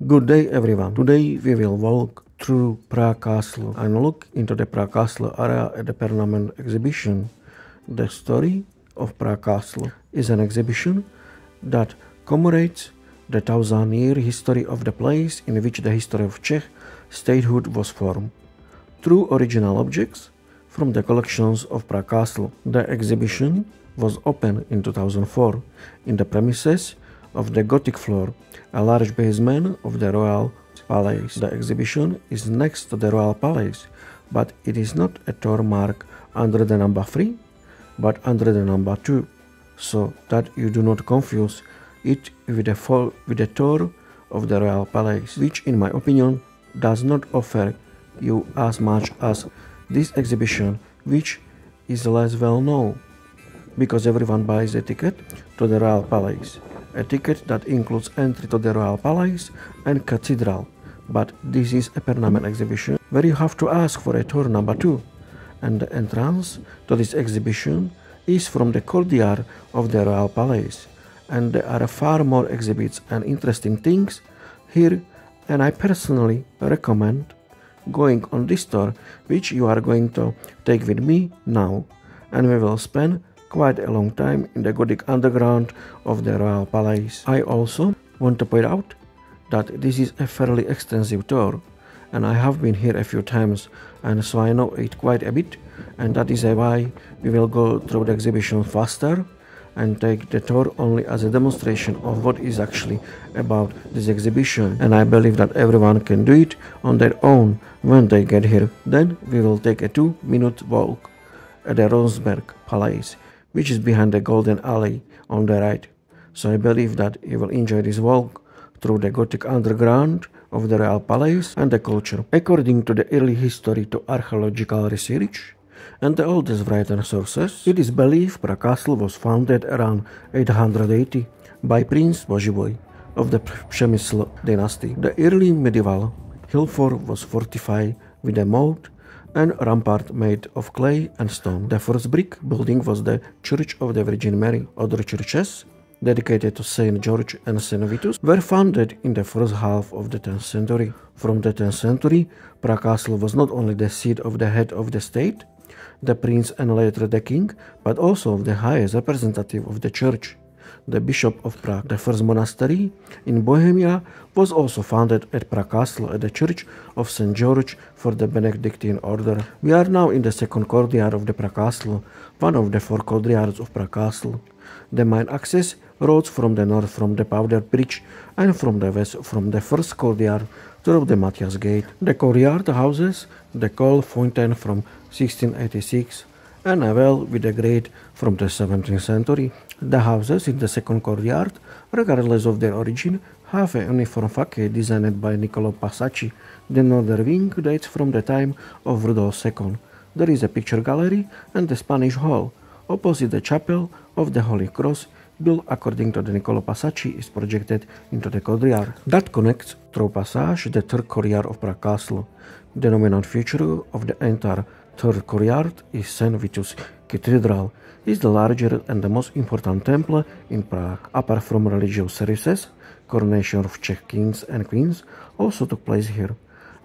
Good day everyone. Today we will walk through Prague Castle and look into the Prague Castle area at the permanent exhibition. The story of Prague Castle is an exhibition that commemorates the 1000-year history of the place in which the history of Czech statehood was formed. Through original objects from the collections of Prague Castle, the exhibition was opened in 2004 in the premises of the Gothic floor, a large basement of the Royal Palace. The exhibition is next to the Royal Palace, but it is not a tour marked under the number 3, but under the number 2, so that you do not confuse it with the tour of the Royal Palace, which in my opinion does not offer you as much as this exhibition, which is less well known, because everyone buys a ticket to the Royal Palace. A ticket that includes entry to the Royal Palace and Cathedral, but this is a permanent exhibition where you have to ask for a tour number 2, and the entrance to this exhibition is from the courtyard of the Royal Palace, and there are far more exhibits and interesting things here, and I personally recommend going on this tour, which you are going to take with me now, and we will spend quite a long time in the Gothic Underground of the Royal Palace. I also want to point out that this is a fairly extensive tour, and I have been here a few times, and so I know it quite a bit, and that is why we will go through the exhibition faster and take the tour only as a demonstration of what is actually about this exhibition, and I believe that everyone can do it on their own when they get here. Then we will take a 2-minute walk at the Roseberg Palace, which is behind the Golden Alley on the right. So I believe that you will enjoy this walk through the Gothic Underground of the Royal Palace and the culture. According to the early history to archaeological research and the oldest written sources, it is believed Prague Castle was founded around 880 by Prince Božiboj of the Přemysl dynasty. The early medieval hill fort was fortified with a moat and rampart made of clay and stone. The first brick building was the Church of the Virgin Mary. Other churches, dedicated to Saint George and Saint Vitus, were founded in the first half of the 10th century. From the 10th century, Prague Castle was not only the seat of the head of the state, the prince and later the king, but also of the highest representative of the church, the Bishop of Prague. The first monastery in Bohemia was also founded at Prague Castle at the Church of St. George for the Benedictine order. We are now in the second courtyard of the Prague Castle, one of the 4 courtyards of Prague Castle. The main access roads from the north from the Powder Bridge and from the west from the first courtyard through the Matthias Gate. The courtyard houses the coal fountain from 1686 and a well with a grate from the 17th century. The houses in the second courtyard, regardless of their origin, have a uniform facade designed by Niccolo Passacci. The northern wing dates from the time of Rudolf II. There is a picture gallery and the Spanish Hall. Opposite the chapel of the Holy Cross, built according to the Niccolo Passacci, is projected into the courtyard. That connects through passage the third courtyard of Prague Castle. The dominant feature of the entire third courtyard is St. Vitus Cathedral. It is the larger and the most important temple in Prague. Apart from religious services, coronation of Czech kings and queens also took place here.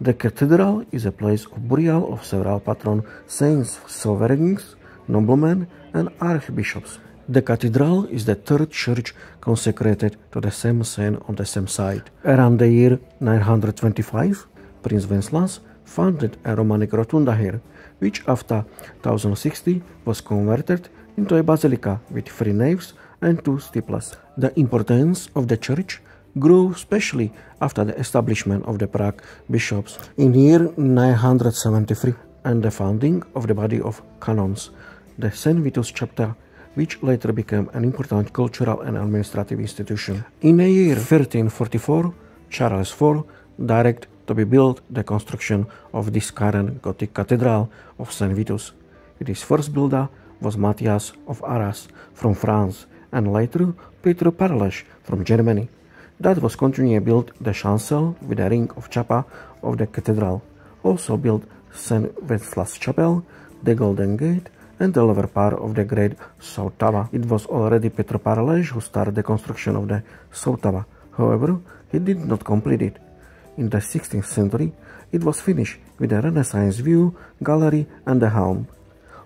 The cathedral is a place of burial of several patron saints, sovereigns, noblemen and archbishops. The cathedral is the third church consecrated to the same saint on the same site. Around the year 925, Prince Wenceslas founded a Romanic rotunda here, which after 1060 was converted into a basilica with 3 naves and 2 steeples. The importance of the church grew especially after the establishment of the Prague bishops in year 973 and the founding of the body of canons, the St. Vitus chapter, which later became an important cultural and administrative institution. In the year 1344, Charles IV directed to be built the construction of this current Gothic Cathedral of St. Vitus. Its first builder was Matthias of Arras from France, and later Peter Parlesch from Germany. That was continually built the chancel with a ring of chapa of the cathedral. Also built St. Wenceslas Chapel, the Golden Gate, and the lower part of the Great South Tower. It was already Peter Parlesch who started the construction of the South Tower. However, he did not complete it. in the 16th century, it was finished with a Renaissance view, gallery and a helm.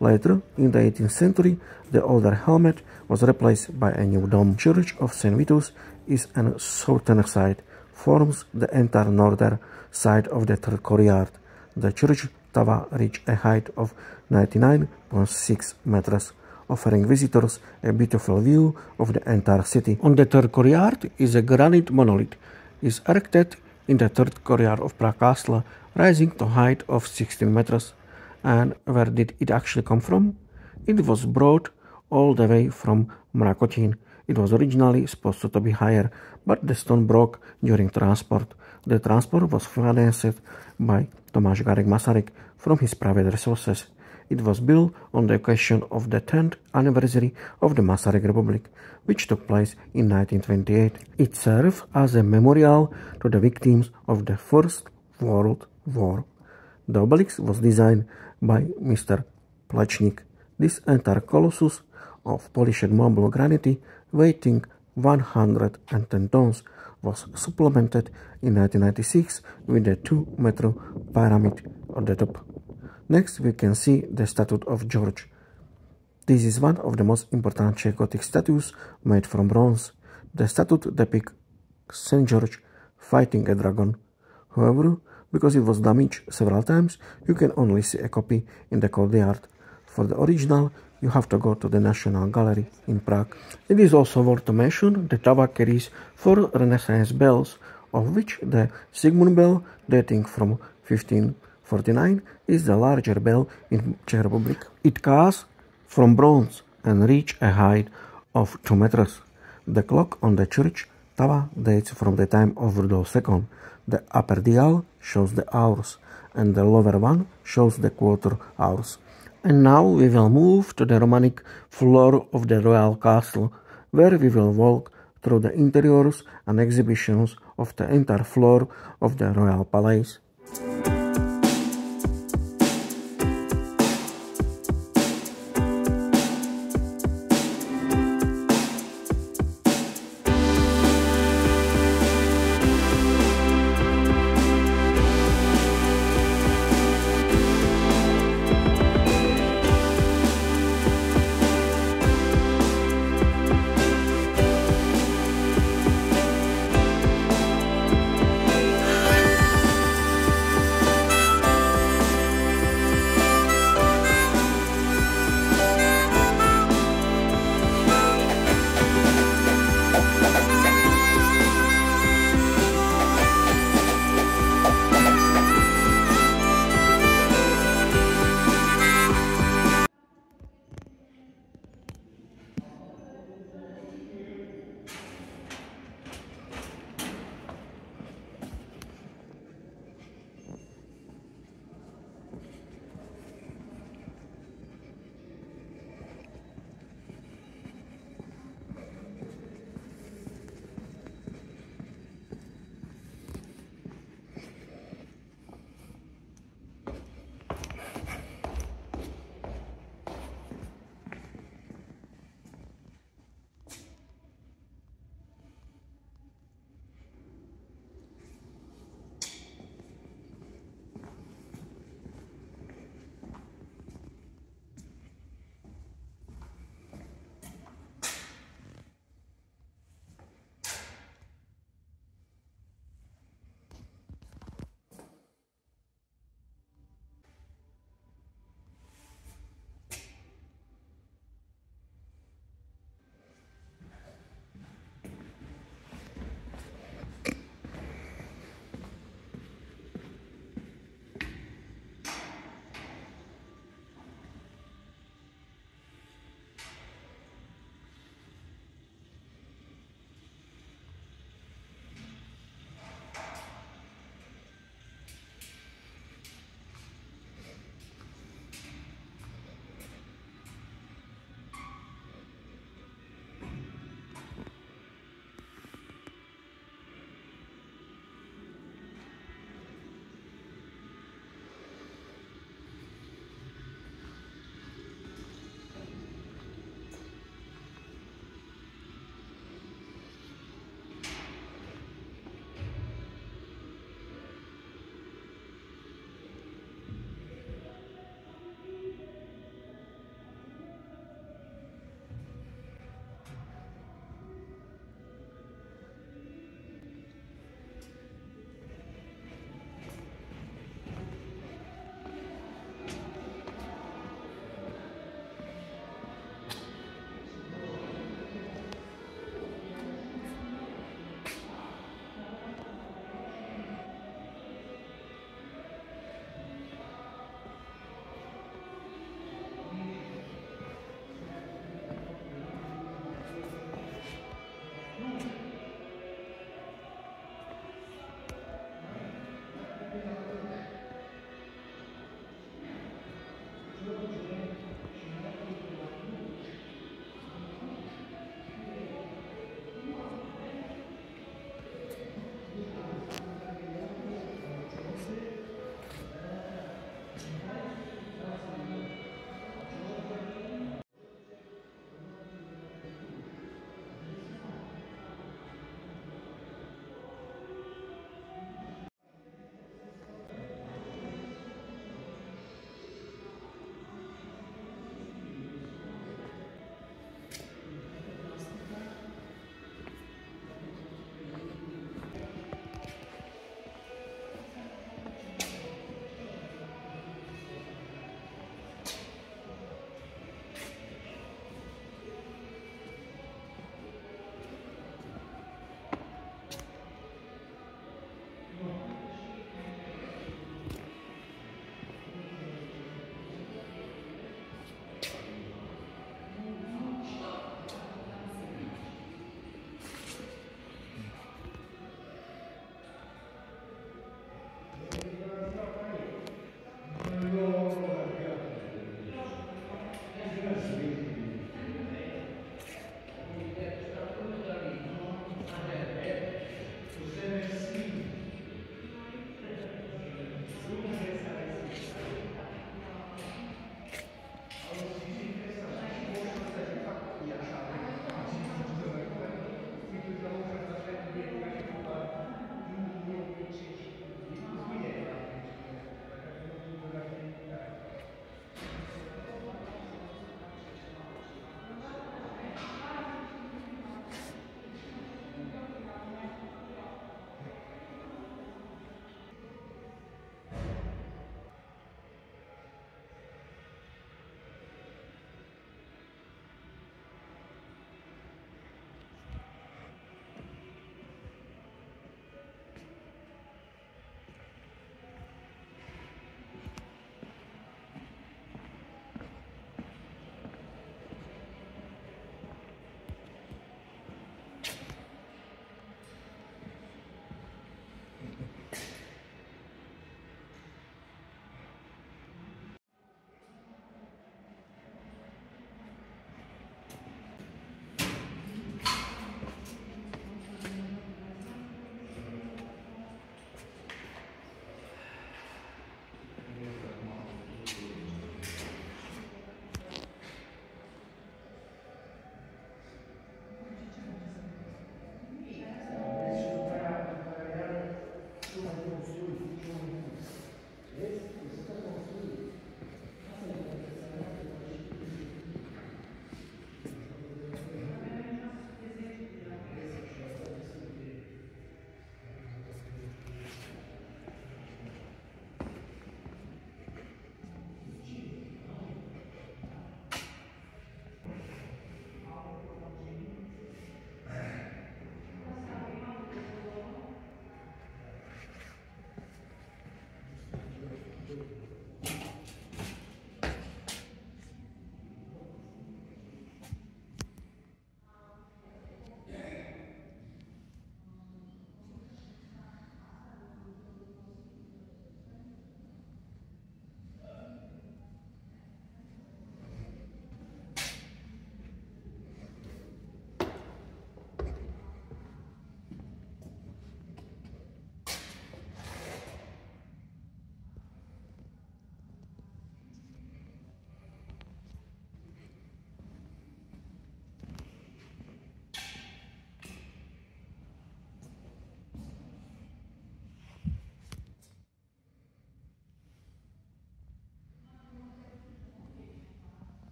Later, in the 18th century, the older helmet was replaced by a new dome. Church of St. Vitus is on the southern side, forms the entire northern side of the third courtyard. The church tower reached a height of 99.6 meters, offering visitors a beautiful view of the entire city. On the third courtyard is a granite monolith. It is erected in the third courtyard of Prague Castle, rising to a height of 16 meters. And where did it actually come from? It was brought all the way from Mrakotin. It was originally supposed to be higher, but the stone broke during transport. The transport was financed by Tomáš Garrigue Masaryk from his private resources. It was built on the occasion of the 10th anniversary of the Masaryk Republic, which took place in 1928. It served as a memorial to the victims of the First World War. The obelisk was designed by Mr. Plečnik. This entire colossus of polished marble granite, weighing 110 tons, was supplemented in 1996 with a 2-meter pyramid at the top. Next, we can see the statue of George. This is one of the most important Czech Gothic statues made from bronze. The statue depicts St. George fighting a dragon. However, because it was damaged several times, you can only see a copy in the courtyard. For the original, you have to go to the National Gallery in Prague. It is also worth to mention the tower carries 4 Renaissance bells, of which the Sigismund bell, dating from 1549, is the larger bell in Czech Republic. It cast from bronze and reached a height of 2 meters. The clock on the church tower dates from the time of Rudolf II. The upper dial shows the hours, and the lower one shows the quarter hours. And now we will move to the Romanic floor of the royal castle, where we will walk through the interiors and exhibitions of the entire floor of the royal palace.